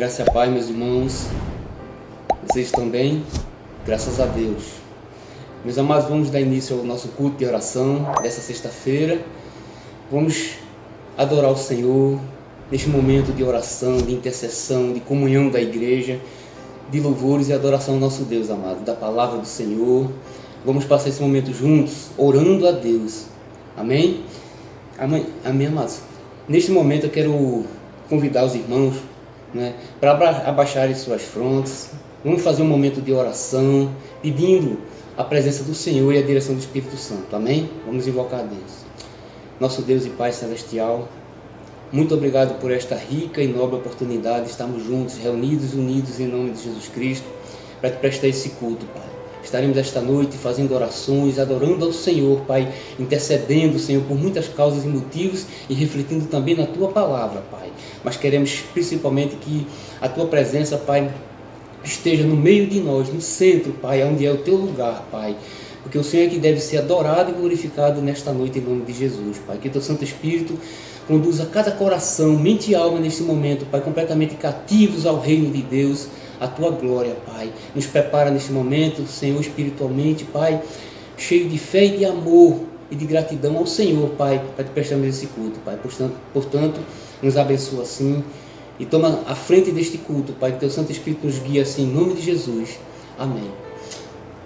graça e a paz, meus irmãos. Vocês estão bem? Graças a Deus. Meus amados, vamos dar início ao nosso culto de oração dessa sexta-feira. Vamos adorar o Senhor neste momento de oração, de intercessão, de comunhão da igreja, de louvores e adoração ao nosso Deus, amado, da palavra do Senhor. Vamos passar esse momento juntos, orando a Deus. Amém? Amém, amados. Neste momento eu quero convidar os irmãos, para abaixarem suas frontes. Vamos fazer um momento de oração, pedindo a presença do Senhor e a direção do Espírito Santo. Amém? Vamos invocar a Deus. Nosso Deus e Pai Celestial, muito obrigado por esta rica e nobre oportunidade de estarmos juntos, reunidos, unidos em nome de Jesus Cristo, para te prestar esse culto, Pai. Estaremos esta noite fazendo orações, adorando ao Senhor, Pai, intercedendo, Senhor, por muitas causas e motivos e refletindo também na Tua palavra, Pai. Mas queremos principalmente que a Tua presença, Pai, esteja no meio de nós, no centro, Pai, onde é o Teu lugar, Pai. Porque o Senhor é que deve ser adorado e glorificado nesta noite em nome de Jesus, Pai. Que Teu Santo Espírito conduza cada coração, mente e alma neste momento, Pai, completamente cativos ao reino de Deus, a Tua glória, Pai. Nos prepara neste momento, Senhor, espiritualmente, Pai, cheio de fé e de amor e de gratidão ao Senhor, Pai, para te prestarmos esse culto, Pai. Portanto, nos abençoa assim e toma a frente deste culto, Pai, que Teu Santo Espírito nos guia assim, em nome de Jesus. Amém.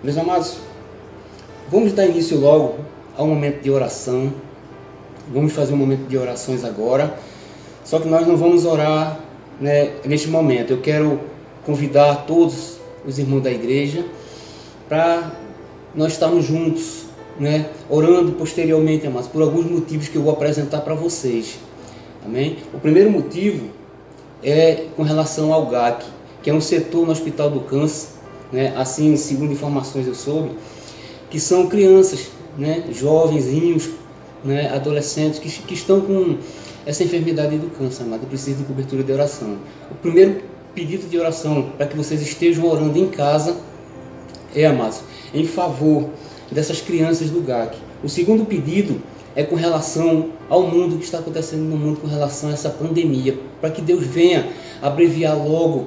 Meus amados, vamos dar início logo ao momento de oração. Vamos fazer um momento de orações agora, só que nós não vamos orar, neste momento. Eu quero convidar todos os irmãos da igreja para nós estarmos juntos, orando posteriormente, amados, por alguns motivos que eu vou apresentar para vocês. Amém? O primeiro motivo é com relação ao GAC, que é um setor no Hospital do Câncer, assim, segundo informações eu soube, que são crianças, jovenzinhos, adolescentes que estão com essa enfermidade do câncer, amado, precisam de cobertura de oração. O primeiro pedido de oração para que vocês estejam orando em casa amados, em favor dessas crianças do GAC. O segundo pedido é com relação ao mundo, que está acontecendo no mundo com relação a essa pandemia, para que Deus venha abreviar logo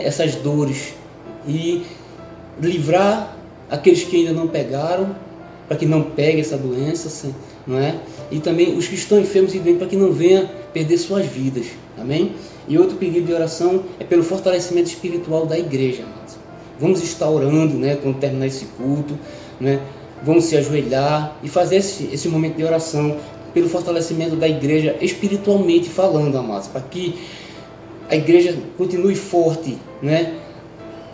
essas dores e livrar aqueles que ainda não pegaram, para que não pegue essa doença, e também os que estão enfermos e doentes, para que não venha perder suas vidas. Amém? E outro pedido de oração é pelo fortalecimento espiritual da igreja, amados. Vamos estar orando, quando terminar esse culto, vamos se ajoelhar e fazer esse momento de oração pelo fortalecimento da igreja espiritualmente falando, amados, para que a igreja continue forte,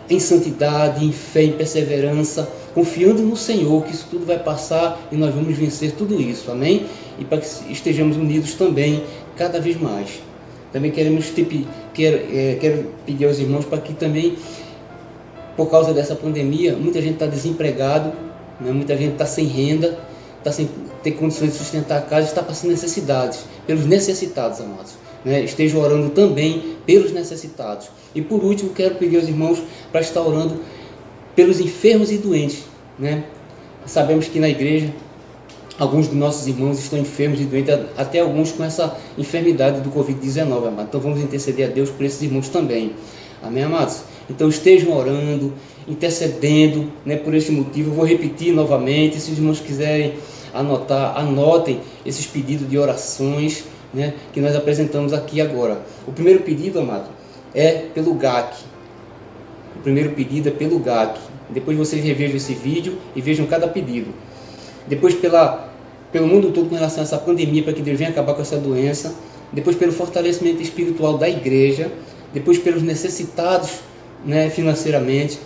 em santidade, em fé, em perseverança, confiando no Senhor, que isso tudo vai passar e nós vamos vencer tudo isso, amém? E para que estejamos unidos também, cada vez mais. Também quero pedir aos irmãos para que também, por causa dessa pandemia, muita gente está desempregado, muita gente está sem renda, está sem ter condições de sustentar a casa, está passando necessidades, pelos necessitados, amados. Estejam orando também pelos necessitados. E por último, quero pedir aos irmãos para estar orando pelos enfermos e doentes. Sabemos que na igreja alguns dos nossos irmãos estão enfermos e doentes, até alguns com essa enfermidade do Covid-19, amados. Então vamos interceder a Deus por esses irmãos também. Amém, amados? Então estejam orando, intercedendo, por este motivo. Eu vou repetir novamente, se os irmãos quiserem anotar, anotem esses pedidos de orações, que nós apresentamos aqui agora. O primeiro pedido, amado, é pelo GAC. O primeiro pedido é pelo GAC. Depois vocês revejam esse vídeo e vejam cada pedido. Depois pelo mundo todo com relação a essa pandemia, para que Deus venha acabar com essa doença. Depois pelo fortalecimento espiritual da igreja. Depois pelos necessitados, financeiramente,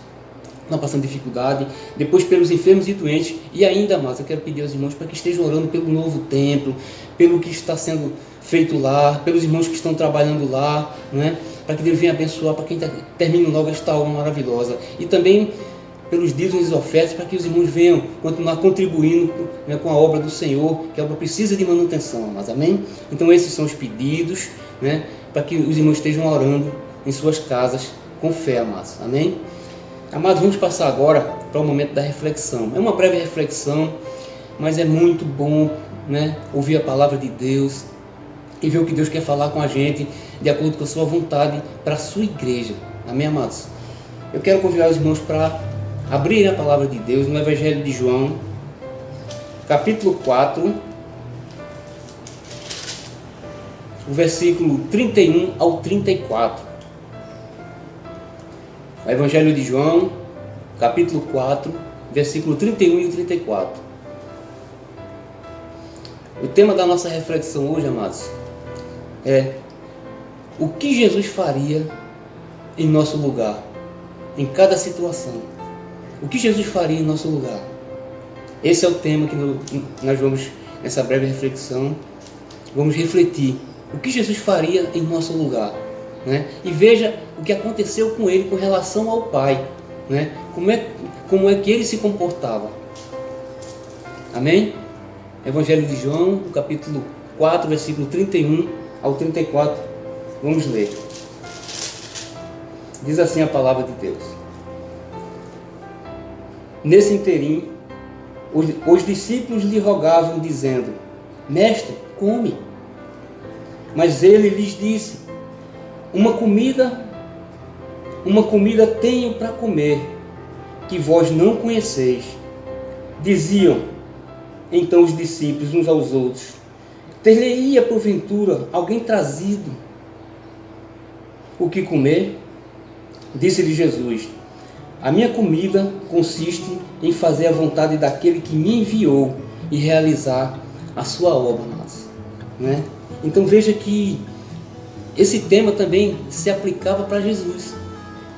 estão passando dificuldade. Depois pelos enfermos e doentes. E ainda mais, eu quero pedir aos irmãos para que estejam orando pelo novo templo, pelo que está sendo feito lá, pelos irmãos que estão trabalhando lá, para que Deus venha abençoar, para que termine logo esta obra maravilhosa. E também pelos dízimos e ofertas, para que os irmãos venham continuar contribuindo com a obra do Senhor, que a obra precisa de manutenção, mas amém? Então esses são os pedidos, para que os irmãos estejam orando em suas casas com fé, amados, amém? Amados, vamos passar agora para o momento da reflexão. É uma breve reflexão, mas é muito bom, ouvir a palavra de Deus, e ver o que Deus quer falar com a gente de acordo com a sua vontade para a sua igreja. Amém, amados? Eu quero convidar os irmãos para abrir a palavra de Deus no Evangelho de João, capítulo 4, o versículo 31 ao 34. O Evangelho de João, capítulo 4, versículo 31 e 34. O tema da nossa reflexão hoje, amados, é o que Jesus faria em nosso lugar, em cada situação. O que Jesus faria em nosso lugar? Esse é o tema que nós vamos, nessa breve reflexão, vamos refletir. O que Jesus faria em nosso lugar, né? E veja o que aconteceu com ele com relação ao Pai, né? Como é que ele se comportava. Amém? Evangelho de João, capítulo 4, versículo 31 ao 34. Vamos ler. Diz assim a palavra de Deus. Nesse interim, os discípulos lhe rogavam, dizendo: Mestre, come. Mas ele lhes disse: Uma comida tenho para comer, que vós não conheceis. Diziam então os discípulos uns aos outros: Ter-lhe-ia porventura alguém trazido o que comer? Disse-lhe Jesus: A minha comida consiste em fazer a vontade daquele que me enviou e realizar a sua obra, né? Então veja que esse tema também se aplicava para Jesus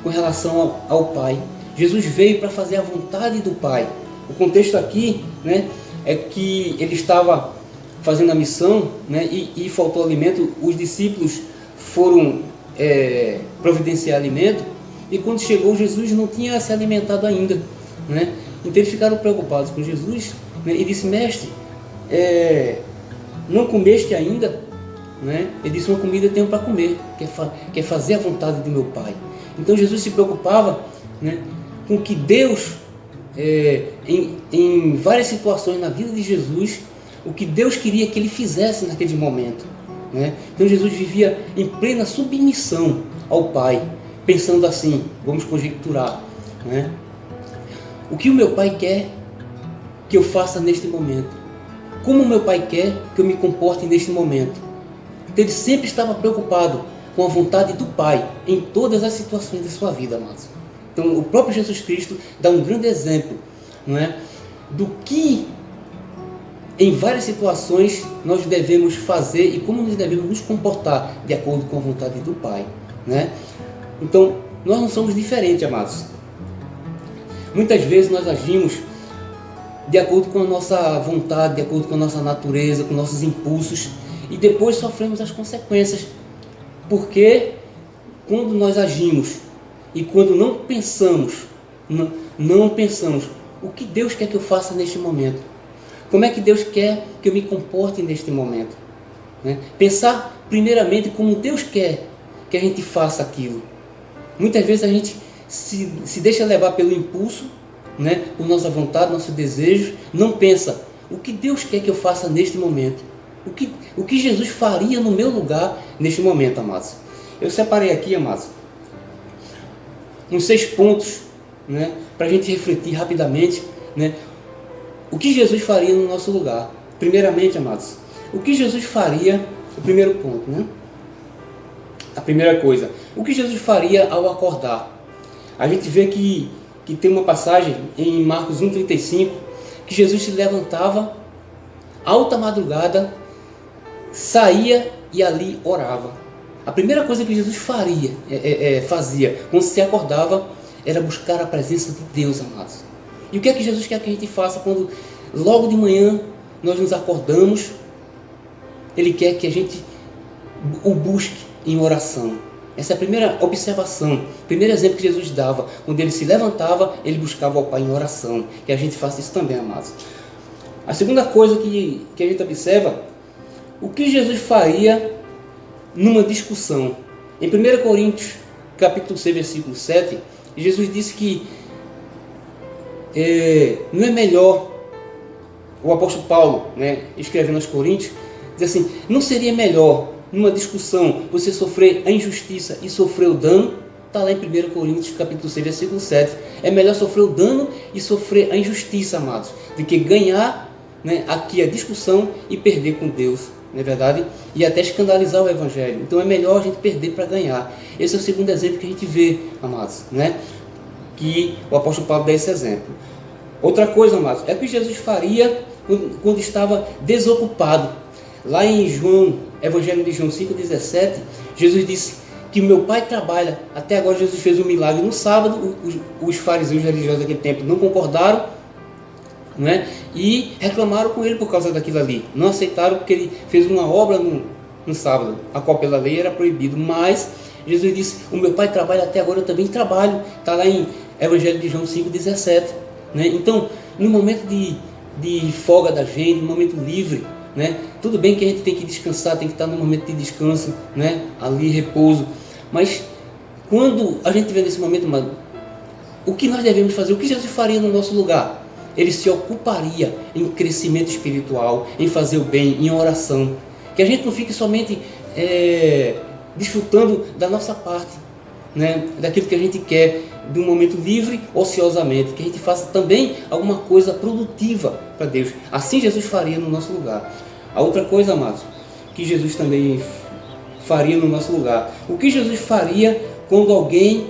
com relação ao Pai. Jesus veio para fazer a vontade do Pai. O contexto aqui, né, é que ele estava fazendo a missão, né, e faltou alimento. Os discípulos foram providenciar alimento, e quando chegou, Jesus não tinha se alimentado ainda, né? Então eles ficaram preocupados com Jesus, né, e disse: Mestre, não comeste ainda? Né? Ele disse: Uma comida eu tenho para comer, que é fazer a vontade do meu Pai. Então Jesus se preocupava, né, com que Deus, em várias situações na vida de Jesus, o que Deus queria que ele fizesse naquele momento, né? Então Jesus vivia em plena submissão ao Pai, pensando assim, vamos conjecturar, né? O que o meu Pai quer que eu faça neste momento? Como o meu Pai quer que eu me comporte neste momento? Então ele sempre estava preocupado com a vontade do Pai em todas as situações da sua vida, amados. Então o próprio Jesus Cristo dá um grande exemplo, não é, do que em várias situações nós devemos fazer e como nós devemos nos comportar de acordo com a vontade do Pai, né? Então nós não somos diferentes, amados. Muitas vezes nós agimos de acordo com a nossa vontade, de acordo com a nossa natureza, com nossos impulsos, e depois sofremos as consequências, porque quando nós agimos e quando não pensamos o que Deus quer que eu faça neste momento, como é que Deus quer que eu me comporte neste momento, né? Pensar primeiramente como Deus quer que a gente faça aquilo. Muitas vezes a gente se deixa levar pelo impulso, né, por nossa vontade, nosso desejo, não pensa o que Deus quer que eu faça neste momento. O que Jesus faria no meu lugar neste momento, amados? Eu separei aqui, amados, uns 6 pontos, né, para a gente refletir rapidamente, né, o que Jesus faria no nosso lugar. Primeiramente, amados, o que Jesus faria, o primeiro ponto, né? A primeira coisa, o que Jesus faria ao acordar? A gente vê que tem uma passagem em Marcos 1,35, que Jesus se levantava alta madrugada, saía e ali orava. A primeira coisa que Jesus fazia quando se acordava era buscar a presença de Deus, amados. E o que é que Jesus quer que a gente faça quando logo de manhã nós nos acordamos? Ele quer que a gente o busque em oração. Essa é a primeira observação, o primeiro exemplo que Jesus dava. Quando ele se levantava, ele buscava ao Pai em oração. Que a gente faça isso também, amados. A segunda coisa que a gente observa, o que Jesus faria numa discussão. Em 1 Coríntios, capítulo 6, versículo 7, Jesus disse que não é melhor, o apóstolo Paulo, né, escrevendo aos Coríntios, diz assim: não seria melhor numa discussão, você sofrer a injustiça e sofrer o dano, está lá em 1 Coríntios capítulo 6, versículo 7. É melhor sofrer o dano e sofrer a injustiça, amados, do que ganhar, né, aqui a discussão e perder com Deus, não é verdade? E até escandalizar o Evangelho. Então é melhor a gente perder para ganhar. Esse é o segundo exemplo que a gente vê, amados, né? Que o apóstolo Paulo dá esse exemplo. Outra coisa, amados, é o que Jesus faria quando estava desocupado. Lá em João, Evangelho de João 5,17, Jesus disse que o meu Pai trabalha. Até agora Jesus fez um milagre no sábado, os fariseus religiosos daquele tempo não concordaram, não é? E reclamaram com ele por causa daquilo ali. Não aceitaram porque ele fez uma obra no sábado, a qual pela lei era proibido. Mas Jesus disse, o meu Pai trabalha, até agora eu também trabalho. Está lá em Evangelho de João 5,17. Né? Então, no momento de folga da gente, no momento livre, né? Tudo bem que a gente tem que descansar, tem que estar no momento de descanso, né? Ali, repouso. Mas quando a gente estiver nesse momento, mano, o que nós devemos fazer? O que Jesus faria no nosso lugar? Ele se ocuparia em crescimento espiritual, em fazer o bem, em oração. Que a gente não fique somente desfrutando da nossa parte, né? Daquilo que a gente quer, de um momento livre, ociosamente. Que a gente faça também alguma coisa produtiva para Deus. Assim Jesus faria no nosso lugar. A outra coisa, amados, que Jesus também faria no nosso lugar. O que Jesus faria quando alguém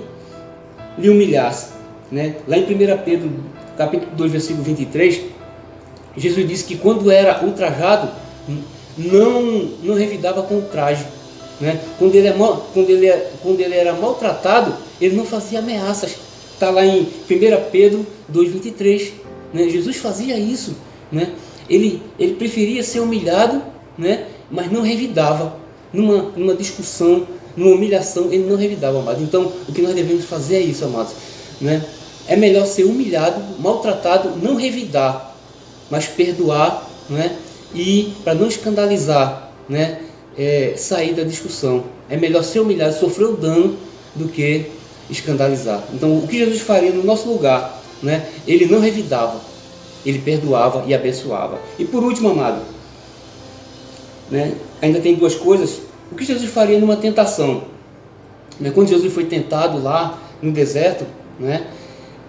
lhe humilhasse? Né? Lá em 1 Pedro, capítulo 2, versículo 23, Jesus disse que quando era ultrajado, não revidava com o traje. Né? Quando ele era maltratado, ele não fazia ameaças. Está lá em 1 Pedro 2,23. Né? Jesus fazia isso. Né? Ele preferia ser humilhado, né? Mas não revidava. Numa discussão, numa humilhação, ele não revidava, amados. Então, o que nós devemos fazer é isso, amados. Né? É melhor ser humilhado, maltratado, não revidar, mas perdoar, né? E para não escandalizar, né? Sair da discussão. É melhor ser humilhado, sofrer o dano, do que escandalizar. Então, o que Jesus faria no nosso lugar? Né? Ele não revidava, ele perdoava e abençoava. E por último, amado, né? Ainda tem duas coisas. O que Jesus faria numa tentação? Né? Quando Jesus foi tentado lá no deserto, né?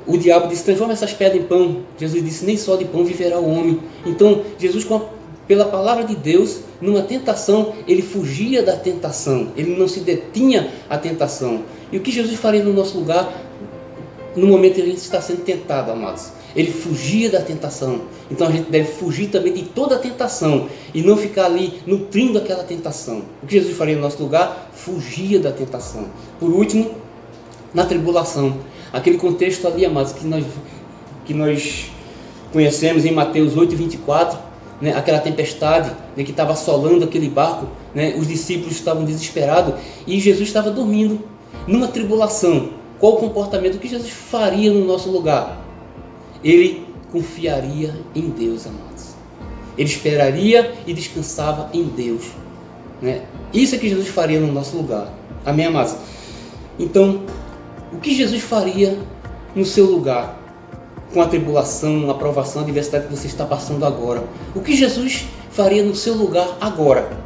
O diabo disse, transforma essas pedras em pão. Jesus disse, nem só de pão viverá o homem. Então, Jesus, pela palavra de Deus, numa tentação, ele fugia da tentação. Ele não se detinha à tentação. E o que Jesus faria no nosso lugar, no momento em que a gente está sendo tentado, amados? Ele fugia da tentação. Então a gente deve fugir também de toda a tentação e não ficar ali nutrindo aquela tentação. O que Jesus faria no nosso lugar? Fugia da tentação. Por último, na tribulação. Aquele contexto ali, amados, que nós conhecemos em Mateus 8:24, né? Aquela tempestade, né, que estava assolando aquele barco, né? Os discípulos estavam desesperados e Jesus estava dormindo. Numa tribulação, qual o comportamento que Jesus faria no nosso lugar? Ele confiaria em Deus, amados. Ele esperaria e descansava em Deus, né? Isso é que Jesus faria no nosso lugar. Amém, amados? Então, o que Jesus faria no seu lugar, com a tribulação, a provação, a adversidade que você está passando agora? O que Jesus faria no seu lugar agora?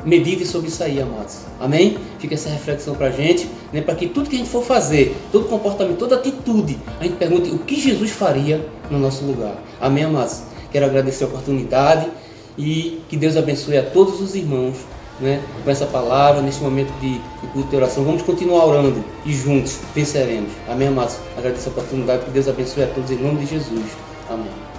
Medite sobre isso aí, amados. Amém? Fica essa reflexão para a gente, né? Para que tudo que a gente for fazer, todo comportamento, toda atitude, a gente pergunte o que Jesus faria no nosso lugar. Amém, amados? Quero agradecer a oportunidade e que Deus abençoe a todos os irmãos, né, com essa palavra, nesse momento de culto e oração. Vamos continuar orando e juntos venceremos. Amém, amados? Agradeço a oportunidade, que Deus abençoe a todos em nome de Jesus. Amém.